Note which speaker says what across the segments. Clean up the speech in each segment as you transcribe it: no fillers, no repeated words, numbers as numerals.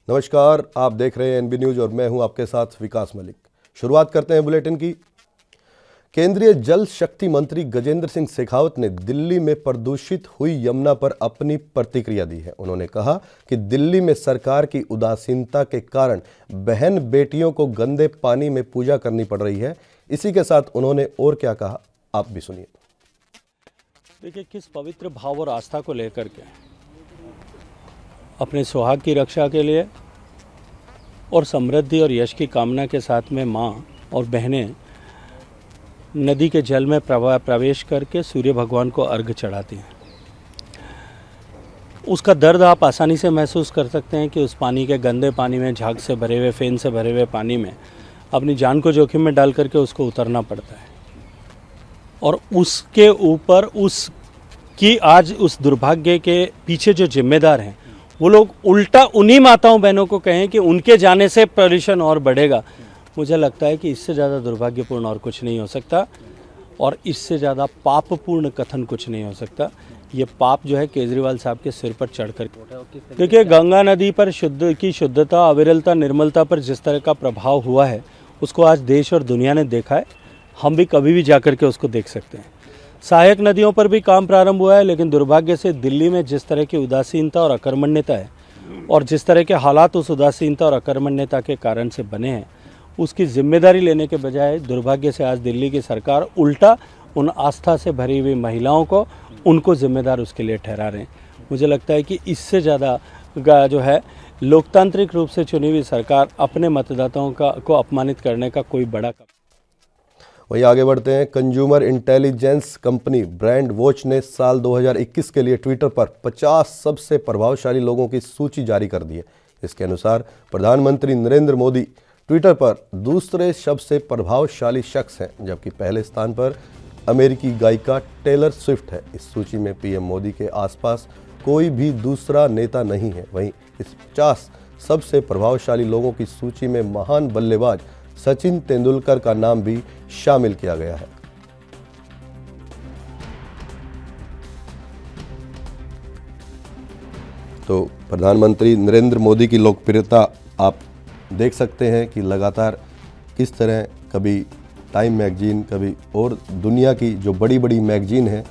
Speaker 1: नमस्कार, आप देख रहे हैं एनबी न्यूज और मैं हूं आपके साथ विकास मलिक। शुरुआत करते हैं बुलेटिन की। केंद्रीय जल शक्ति मंत्री गजेंद्र सिंह शेखावत ने दिल्ली में प्रदूषित हुई यमुना पर अपनी प्रतिक्रिया दी है। उन्होंने कहा कि दिल्ली में सरकार की उदासीनता के कारण बहन बेटियों को गंदे पानी में पूजा करनी पड़ रही है। इसी के साथ उन्होंने और क्या कहा, आप भी सुनिए।
Speaker 2: देखिए, किस पवित्र भाव और आस्था को लेकर के अपने सुहाग की रक्षा के लिए और समृद्धि और यश की कामना के साथ में माँ और बहनें नदी के जल में प्रवेश करके सूर्य भगवान को अर्घ चढ़ाती हैं। उसका दर्द आप आसानी से महसूस कर सकते हैं कि उस पानी के गंदे पानी में, झाग से भरे हुए, फेन से भरे हुए पानी में अपनी जान को जोखिम में डाल करके उसको उतरना पड़ता है। और उसके ऊपर उसकी आज उस दुर्भाग्य के पीछे जो जिम्मेदार हैं वो लोग उल्टा उन्हीं माताओं बहनों को कहें कि उनके जाने से प्रदूषण और बढ़ेगा। मुझे लगता है कि इससे ज़्यादा दुर्भाग्यपूर्ण और कुछ नहीं हो सकता और इससे ज़्यादा पापपूर्ण कथन कुछ नहीं हो सकता। ये पाप जो है केजरीवाल साहब के सिर पर चढ़कर, देखिए, गंगा नदी पर शुद्धता, अविरलता, निर्मलता पर जिस तरह का प्रभाव हुआ है उसको आज देश और दुनिया ने देखा है। हम भी कभी भी जाकर के उसको देख सकते हैं। सहायक नदियों पर भी काम प्रारंभ हुआ है, लेकिन दुर्भाग्य से दिल्ली में जिस तरह की उदासीनता और अकर्मण्यता है और जिस तरह के हालात उस उदासीनता और अकर्मण्यता के कारण से बने हैं, उसकी जिम्मेदारी लेने के बजाय दुर्भाग्य से आज दिल्ली की सरकार उल्टा उन आस्था से भरी हुई महिलाओं को, उनको जिम्मेदार उसके लिए ठहरा रहे हैं। मुझे लगता है कि इससे ज़्यादा जो है लोकतांत्रिक रूप से चुनी हुई सरकार अपने मतदाताओं को अपमानित करने का कोई बड़ा।
Speaker 1: वहीं आगे बढ़ते हैं। Consumer intelligence company brand watch ने साल 2021 के लिए ट्विटर पर 50 सबसे प्रभावशाली लोगों की सूची जारी कर दी है। इसके अनुसार प्रधानमंत्री नरेंद्र मोदी ट्विटर पर दूसरे सबसे प्रभावशाली शख्स हैं, जबकि पहले स्थान पर अमेरिकी गायिका टेलर स्विफ्ट है। इस सूची में पीएम मोदी के आसपास कोई भी दूसरा नेता नहीं है। वहीं इस 50 सबसे प्रभावशाली लोगों की सूची में महान बल्लेबाज सचिन तेंदुलकर का नाम भी शामिल किया गया है। तो प्रधानमंत्री नरेंद्र मोदी की लोकप्रियता आप देख सकते हैं कि लगातार किस तरह कभी टाइम मैगजीन, कभी और दुनिया की जो बड़ी बड़ी मैगजीन है,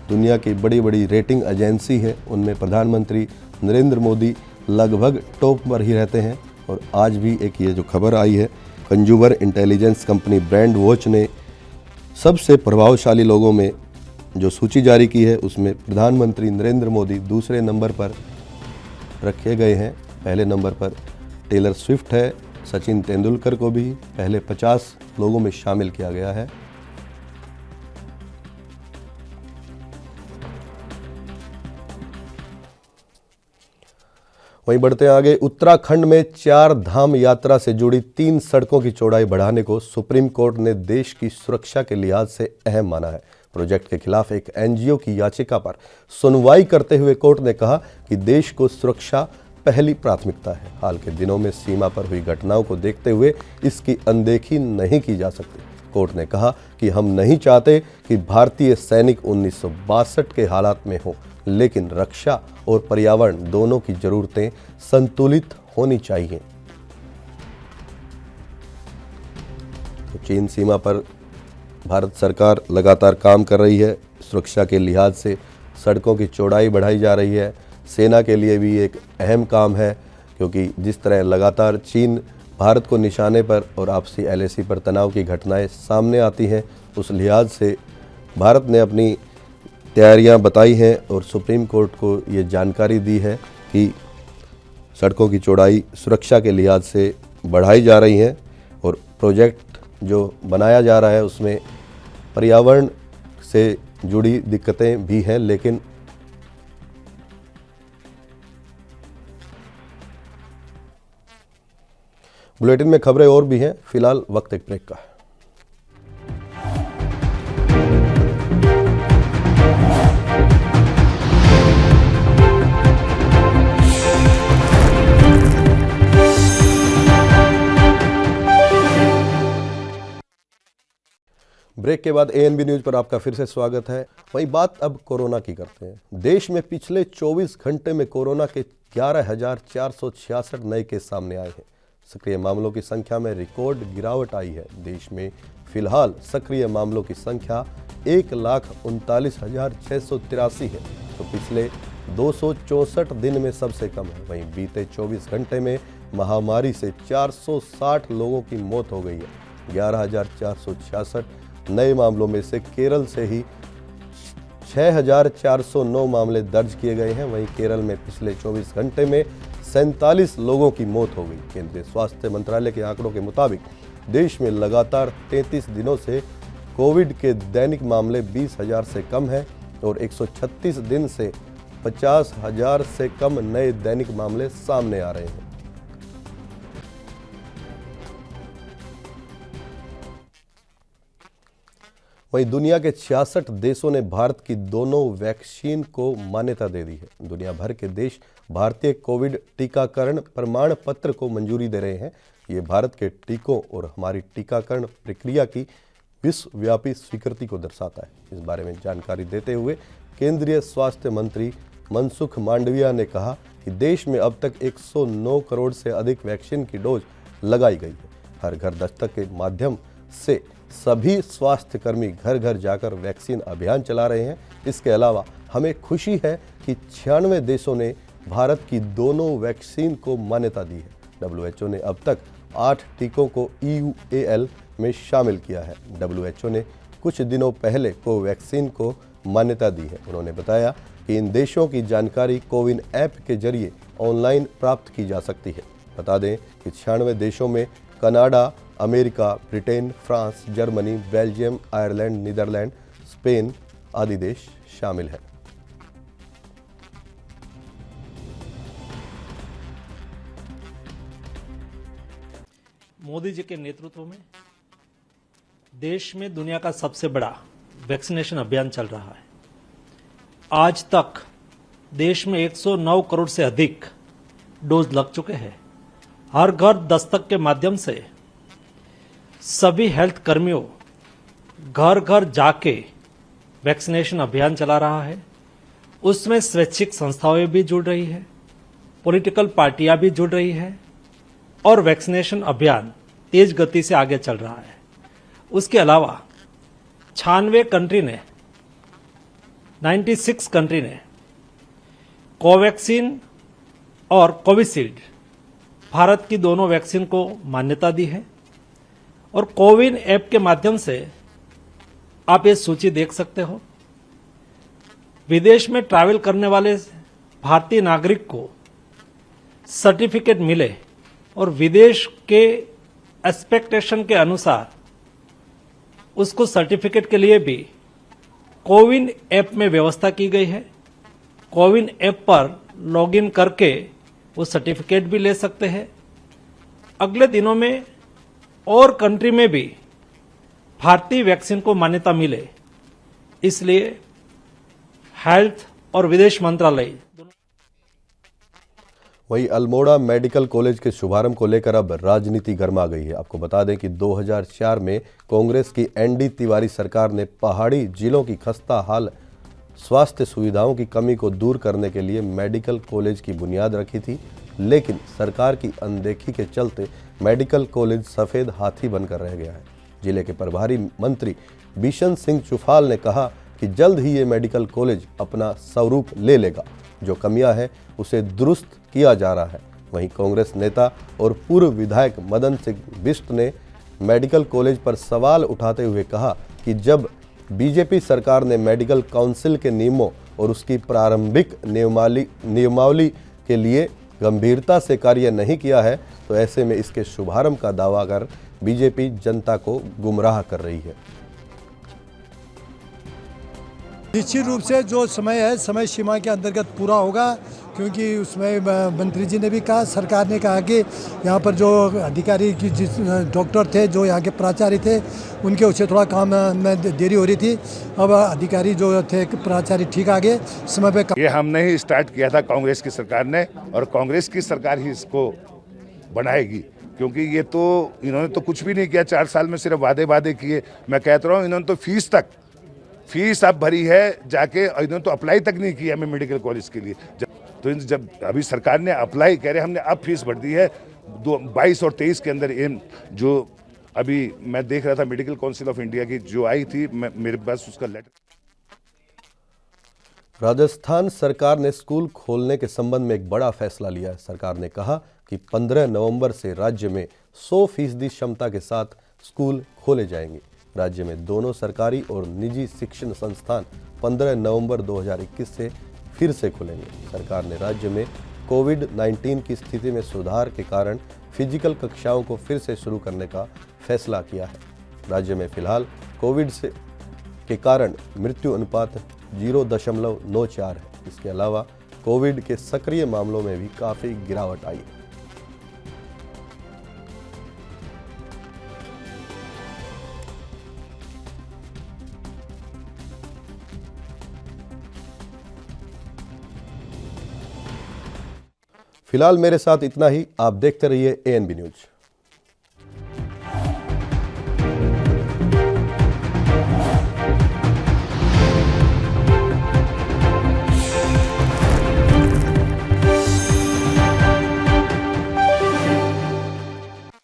Speaker 1: दुनिया की बड़ी बड़ी रेटिंग एजेंसी है, उनमें प्रधानमंत्री नरेंद्र मोदी लगभग टॉप पर ही रहते हैं। और आज भी एक ये जो खबर आई है, consumer intelligence company brand watch ने सबसे प्रभावशाली लोगों में जो सूची जारी की है, उसमें प्रधानमंत्री नरेंद्र मोदी दूसरे नंबर पर रखे गए हैं। पहले नंबर पर टेलर स्विफ्ट है। सचिन तेंदुलकर को भी पहले 50 लोगों में शामिल किया गया है। वहीं बढ़ते हैं आगे। उत्तराखंड में 4 धाम यात्रा से जुड़ी 3 सड़कों की चौड़ाई बढ़ाने को सुप्रीम कोर्ट ने देश की सुरक्षा के लिहाज से अहम माना है। प्रोजेक्ट के खिलाफ एक एनजीओ की याचिका पर सुनवाई करते हुए कोर्ट ने कहा कि देश को सुरक्षा पहली प्राथमिकता है। हाल के दिनों में सीमा पर हुई घटनाओं को देखते हुए इसकी अनदेखी नहीं की जा सकती। कोर्ट ने कहा कि हम नहीं चाहते कि भारतीय सैनिक 1962 के हालात में हो, लेकिन रक्षा और पर्यावरण दोनों की जरूरतें संतुलित होनी चाहिए। तो चीन सीमा पर भारत सरकार लगातार काम कर रही है। सुरक्षा के लिहाज से सड़कों की चौड़ाई बढ़ाई जा रही है। सेना के लिए भी एक अहम काम है, क्योंकि जिस तरह लगातार चीन भारत को निशाने पर और आपसी एलएसी पर तनाव की घटनाएं सामने आती हैं, उस लिहाज से भारत ने अपनी तैयारियां बताई हैं और सुप्रीम कोर्ट को ये जानकारी दी है कि सड़कों की चौड़ाई सुरक्षा के लिहाज से बढ़ाई जा रही है। और प्रोजेक्ट जो बनाया जा रहा है उसमें पर्यावरण से जुड़ी दिक्कतें भी हैं, लेकिन बुलेटिन में खबरें और भी हैं। फिलहाल वक्त एक ब्रेक का है। ब्रेक के बाद एएनबी न्यूज पर आपका फिर से स्वागत है। वही बात अब कोरोना की करते हैं। देश में पिछले 24 घंटे में कोरोना के 11,466 नए केस सामने आए हैं। सक्रिय मामलों की संख्या में रिकॉर्ड गिरावट आई है। देश में फिलहाल सक्रिय मामलों की संख्या 1,39,683 है, तो पिछले 264 दिन में सबसे कम है। वहीं बीते 24 घंटे में महामारी से 460 लोगों की मौत हो गई है। 11,466 नए मामलों में से केरल से ही 6,409 मामले दर्ज किए गए हैं। वहीं केरल में पिछले 24 घंटे में 47 लोगों की मौत हो गई। केंद्रीय स्वास्थ्य मंत्रालय के आंकड़ों के मुताबिक देश में लगातार 33 दिनों से कोविड के दैनिक मामले 20,000 से कम हैं और 136 दिन से 50,000 से कम नए दैनिक मामले सामने आ रहे हैं। वहीं दुनिया के 66 देशों ने भारत की दोनों वैक्सीन को मान्यता दे दी है। दुनिया भर के देश भारतीय कोविड टीकाकरण प्रमाण पत्र को मंजूरी दे रहे हैं। ये भारत के टीकों और हमारी टीकाकरण प्रक्रिया की विश्वव्यापी स्वीकृति को दर्शाता है। इस बारे में जानकारी देते हुए केंद्रीय स्वास्थ्य मंत्री मनसुख मांडविया ने कहा कि देश में अब तक 109 करोड़ से अधिक वैक्सीन की डोज लगाई गई है। हर घर दस्तक के माध्यम से सभी स्वास्थ्य कर्मी घर घर जाकर वैक्सीन अभियान चला रहे हैं। इसके अलावा हमें खुशी है कि 96 देशों ने भारत की दोनों वैक्सीन को मान्यता दी है। WHO ने अब तक 8 टीकों को EUAL में शामिल किया है। WHO ने कुछ दिनों पहले कोवैक्सीन को मान्यता दी है। उन्होंने बताया कि इन देशों की जानकारी कोविन ऐप के जरिए ऑनलाइन प्राप्त की जा सकती है। बता दें कि 96 देशों में Canada, America, Britain, France, Germany, Belgium, Ireland, Netherland, Spain आदि देश शामिल हैं।
Speaker 3: मोदी जी के नेतृत्व में देश में दुनिया का सबसे बड़ा वैक्सीनेशन अभियान चल रहा है। आज तक देश में 109 करोड़ से अधिक डोज लग चुके हैं। हर घर दस्तक के माध्यम से सभी हेल्थ कर्मियों घर घर जाके वैक्सीनेशन अभियान चला रहा है। उसमें स्वैच्छिक संस्थाएं भी जुड़ रही है, पॉलिटिकल पार्टियां भी जुड़ रही है और वैक्सीनेशन अभियान तेज गति से आगे चल रहा है। उसके अलावा 96 कंट्री ने कोवैक्सीन और कोविशील्ड भारत की दोनों वैक्सीन को मान्यता दी है और कोविन ऐप के माध्यम से आप ये सूची देख सकते हो। विदेश में ट्रैवल करने वाले भारतीय नागरिक को सर्टिफिकेट मिले और विदेश के एक्सपेक्टेशन के अनुसार उसको सर्टिफिकेट के लिए भी कोविन ऐप में व्यवस्था की गई है। कोविन ऐप पर लॉगिन करके वो सर्टिफिकेट भी ले सकते हैं। अगले दिनों में और कंट्री में भी भारतीय वैक्सीन को मान्यता मिले, इसलिए हेल्थ और विदेश मंत्रालय।
Speaker 1: वहीं अल्मोड़ा मेडिकल कॉलेज के शुभारंभ को लेकर अब राजनीति गर्मा गई है। आपको बता दें कि 2004 में कांग्रेस की ND तिवारी सरकार ने पहाड़ी जिलों की खस्ता हाल स्वास्थ्य सुविधाओं की कमी को दूर करने के लिए मेडिकल कॉलेज की बुनियाद रखी थी, लेकिन सरकार की अनदेखी के चलते मेडिकल कॉलेज सफ़ेद हाथी बनकर रह गया है। जिले के प्रभारी मंत्री बिशन सिंह चुफाल ने कहा कि जल्द ही ये मेडिकल कॉलेज अपना स्वरूप ले लेगा। जो कमियां हैं उसे दुरुस्त किया जा रहा है। वहीं कांग्रेस नेता और पूर्व विधायक मदन सिंह बिष्ट ने मेडिकल कॉलेज पर सवाल उठाते हुए कहा कि जब बीजेपी सरकार ने मेडिकल काउंसिल के नियमों और उसकी प्रारंभिक नियमावली के लिए गंभीरता से कार्य नहीं किया है, तो ऐसे में इसके शुभारंभ का दावा कर बीजेपी जनता को गुमराह कर रही है।
Speaker 4: निश्चित रूप से जो समय है समय सीमा के अंतर्गत पूरा होगा, क्योंकि उसमें मंत्री जी ने भी कहा, सरकार ने कहा कि यहाँ पर जो अधिकारी की जिस डॉक्टर थे, जो यहाँ के प्राचार्य थे, उनके उससे थोड़ा काम में देरी हो रही थी। अब अधिकारी जो थे प्राचार्य ठीक आ गए समय पे।
Speaker 5: ये हमने ही स्टार्ट किया था कांग्रेस की सरकार ने, और कांग्रेस की सरकार ही इसको बनाएगी, क्योंकि ये तो इन्होंने तो कुछ भी नहीं किया, 4 साल में सिर्फ वादे किए। मैं कहता रहा हूँ इन्होंने तो फीस अब भरी है जाके, और इन्होंने तो अप्लाई तक नहीं किया हमें मेडिकल कॉलेज के लिए। जब अभी सरकार ने अप्लाई करे, हमने अब फीस भर दी है 22 और 23 के अंदर। जो अभी मैं देख रहा था मेडिकल काउंसिल ऑफ इंडिया की जो आई थी, मेरे पास उसका लेटर।
Speaker 1: राजस्थान सरकार ने स्कूल खोलने के संबंध में एक बड़ा फैसला लिया है। सरकार ने कहा कि 15 नवंबर से राज्य में 100% क्षमता के साथ स्कूल खोले जाएंगे। राज्य में दोनों सरकारी और निजी शिक्षण संस्थान 15 नवंबर 2021 से फिर से खुलेंगे। सरकार ने राज्य में कोविड-19 की स्थिति में सुधार के कारण फिजिकल कक्षाओं को फिर से शुरू करने का फैसला किया है। राज्य में फिलहाल कोविड के कारण मृत्यु अनुपात 0.94 है। इसके अलावा कोविड के सक्रिय मामलों में भी काफ़ी गिरावट आई है। फिलहाल मेरे साथ इतना ही। आप देखते रहिए ANB न्यूज।